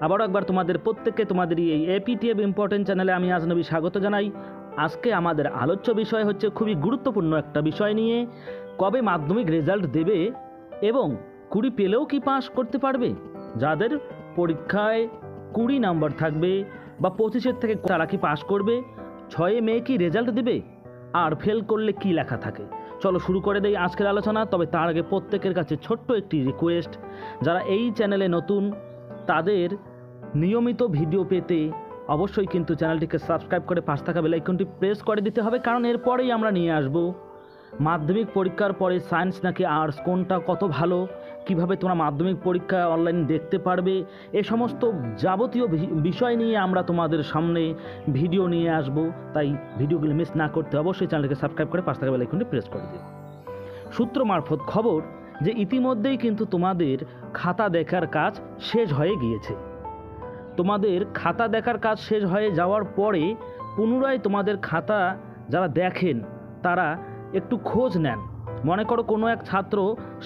আবারও একবার তোমাদের প্রত্যেককে তোমাদের এই এপিটিএফ ইম্পর্টেন্ট চ্যানেলে আমি আজনবী স্বাগত জানাই। আজকে আমাদের আলোচ্য বিষয় হচ্ছে খুবই গুরুত্বপূর্ণ একটা বিষয় নিয়ে, কবে মাধ্যমিক রেজাল্ট দেবে এবং 20 পেলেও কি পাস করতে পারবে। যাদের পরীক্ষায় 20 নাম্বার থাকবে বা 25-এর থেকে তারা কি পাস করবে, 6 মে কি রেজাল্ট দেবে, আর ফেল করলে কি লেখা থাকে। চলো শুরু করে দেই আজকের আলোচনা। তবে তার আগে প্রত্যেকের কাছে ছোট্ট একটি রিকোয়েস্ট, যারা এই চ্যানেলে নতুন তাদের নিয়মিত ভিডিও পেতে অবশ্যই কিন্তু চ্যানেলটিকে সাবস্ক্রাইব করে পাশে থাকা বেল আইকনটি প্রেস করে দিতে হবে, কারণ এরপরেই আমরা নিয়ে আসব মাধ্যমিক পরীক্ষার পরে সায়েন্স নাকি আর্টস কোনটা কত ভালো, কিভাবে তোমরা মাধ্যমিক পরীক্ষা অনলাইন দেখতে পারবে, এ সমস্ত যাবতীয় বিষয় নিয়ে আমরা তোমাদের সামনে ভিডিও নিয়ে আসব। তাই ভিডিওগুলো মিস না করতে অবশ্যই চ্যানেলটিকে সাবস্ক্রাইব করে পাশে থাকা বেল আইকনটি প্রেস করে দিও। সূত্র মারফত খবর যে ইতিমধ্যেই কিন্তু তোমাদের খাতা দেখার কাজ শেষ হয়ে গিয়েছে। তোমাদের খাতা দেখার কাজ শেষ হয়ে যাওয়ার পরে পুনরায় তোমাদের খাতা যারা দেখেন তারা একটু খোঁজ নেন। মনে করো কোনো এক ছাত্র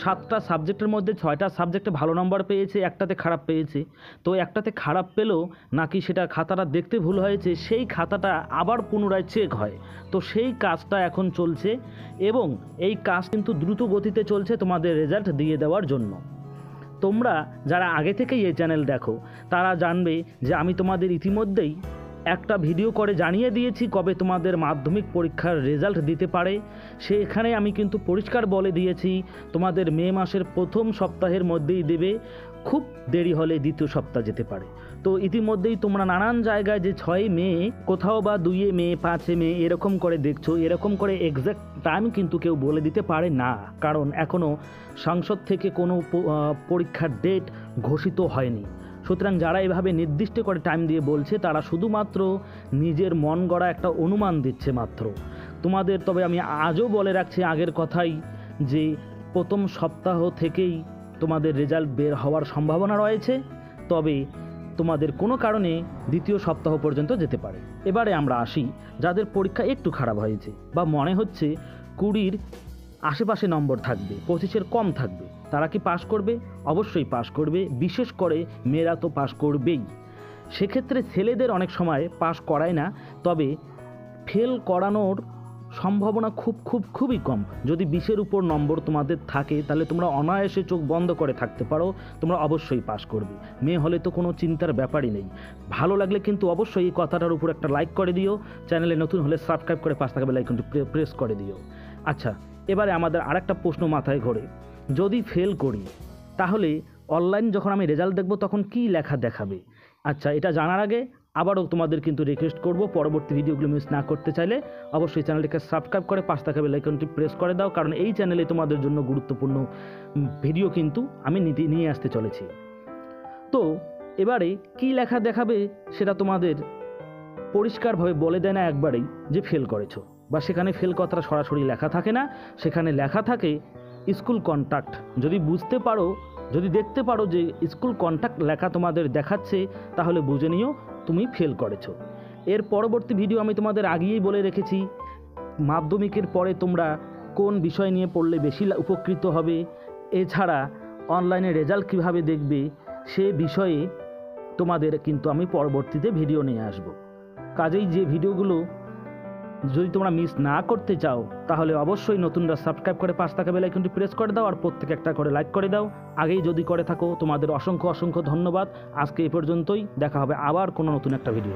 7টা সাবজেক্টের মধ্যে 6টা সাবজেক্টে ভালো নম্বর পেয়েছে, একটাতে খারাপ পেয়েছে। তো একটাতে খারাপ পেলেও নাকি সেটা খাতাটা দেখতে ভুল হয়েছে, সেই খাতাটা আবার পুনরায় চেক হয়। তো সেই কাজটা এখন চলছে এবং এই কাজ কিন্তু দ্রুত গতিতে চলছে তোমাদের রেজাল্ট দিয়ে দেওয়ার জন্য। তোমরা যারা আগে থেকেই এই চ্যানেল দেখো তারা জানবে যে আমি তোমাদের ইতিমধ্যেই একটা ভিডিও করে জানিয়ে দিয়েছি কবে তোমাদের মাধ্যমিক পরীক্ষার রেজাল্ট দিতে পারে। সেখানে আমি কিন্তু পরিষ্কার বলে দিয়েছি তোমাদের মে মাসের প্রথম সপ্তাহের মধ্যেই দেবে, খুব দেরি হলে দ্বিতীয় সপ্তাহ যেতে পারে। তো ইতিমধ্যেই তোমরা নানান জায়গায় যে 6 মে, কোথাও বা 2 মে, 5 মে এরকম করে দেখছো, এরকম করে এক্স্যাক্ট টাইম কিন্তু কেউ বলে দিতে পারে না, কারণ এখনও সংসদ থেকে কোনো পরীক্ষার ডেট ঘোষিত হয়নি। সুতরাং যারা এভাবে নির্দিষ্ট করে টাইম দিয়ে বলছে তারা শুধুমাত্র নিজের মন গড়া একটা অনুমান দিচ্ছে মাত্র তোমাদের। তবে আমি আজও বলে রাখছি আগের কথাই, যে প্রথম সপ্তাহ থেকেই তোমাদের রেজাল্ট বের হওয়ার সম্ভাবনা রয়েছে, তবে তোমাদের কোনো কারণে দ্বিতীয় সপ্তাহ পর্যন্ত যেতে পারে। এবারে আমরা আসি যাদের পরীক্ষা একটু খারাপ হয়েছে বা মনে হচ্ছে 20-র আশেপাশে নম্বর থাকবে, 25-এর কম থাকবে, তারা কি পাস করবে? অবশ্যই পাস করবে। বিশেষ করে মেয়েরা তো পাস করবেই। সেক্ষেত্রে ছেলেদের অনেক সময় পাস করায় না, তবে ফেল করানোর সম্ভাবনা খুবই কম। যদি 20-এর উপর নম্বর তোমাদের থাকে তাহলে তোমরা অনায়াসে চোখ বন্ধ করে থাকতে পারো, তোমরা অবশ্যই পাস করবে। মেয়ে হলে তো কোনো চিন্তার ব্যাপারই নেই। ভালো লাগলে কিন্তু অবশ্যই এই কথাটার উপর একটা লাইক করে দিও, চ্যানেলে নতুন হলে সাবস্ক্রাইব করে পাশে থাকা বেল আইকনটি প্রেস করে দিও। আচ্ছা, এবারে আমাদের আরেকটা প্রশ্ন মাথায় ঘোরে, যদি ফেল করি তাহলে অনলাইন যখন আমি রেজাল্ট দেখব তখন কি লেখা দেখাবে। আচ্ছা, এটা জানার আগে আবারও তোমাদের কিন্তু রিকোয়েস্ট করব, পরবর্তী ভিডিওগুলো মিস না করতে চাইলে অবশ্যই চ্যানেলটিকে সাবস্ক্রাইব করে পাশে থাকা বেল আইকনটি প্রেস করে দাও, কারণ এই চ্যানেলে তোমাদের জন্য গুরুত্বপূর্ণ ভিডিও কিন্তু আমি নিয়ে আসতে চলেছি। তো এবারে কি লেখা দেখাবে সেটা তোমাদের পরিষ্কারভাবে বলে দেয় না একবারেই যে ফেল করেছো, বা সেখানে ফেল কথাটা সরাসরি লেখা থাকে না, সেখানে লেখা থাকে স্কুল কন্ট্যাক্ট। যদি বুঝতে পারো, যদি দেখতে পারো যে স্কুল কন্ট্যাক্ট লেখা তোমাদের দেখাচ্ছে, তাহলে বুঝে নিও তুমি ফেল করেছো। এর পরবর্তী ভিডিও আমি তোমাদের আগেই বলে রেখেছি মাধ্যমিকের পরে তোমরা কোন বিষয় নিয়ে পড়লে বেশি উপকৃত হবে, এছাড়া অনলাইনে রেজাল্ট কিভাবে দেখবে সে বিষয়ে তোমাদের কিন্তু আমি পরবর্তীতে ভিডিও নিয়ে আসব। কাজেই যে ভিডিওগুলো যদি তোমরা মিস না করতে চাও তাহলে অবশ্যই নতুনরা সাবস্ক্রাইব করে পাশে থাকা বেল আইকনটি প্রেস করে দাও, আর প্রত্যেকে একটা করে লাইক করে দাও। আগেই যদি করে থাকো তোমাদের অসংখ্য ধন্যবাদ। আজকে এই পর্যন্তই, দেখা হবে আবার কোনো নতুন একটা ভিডিও।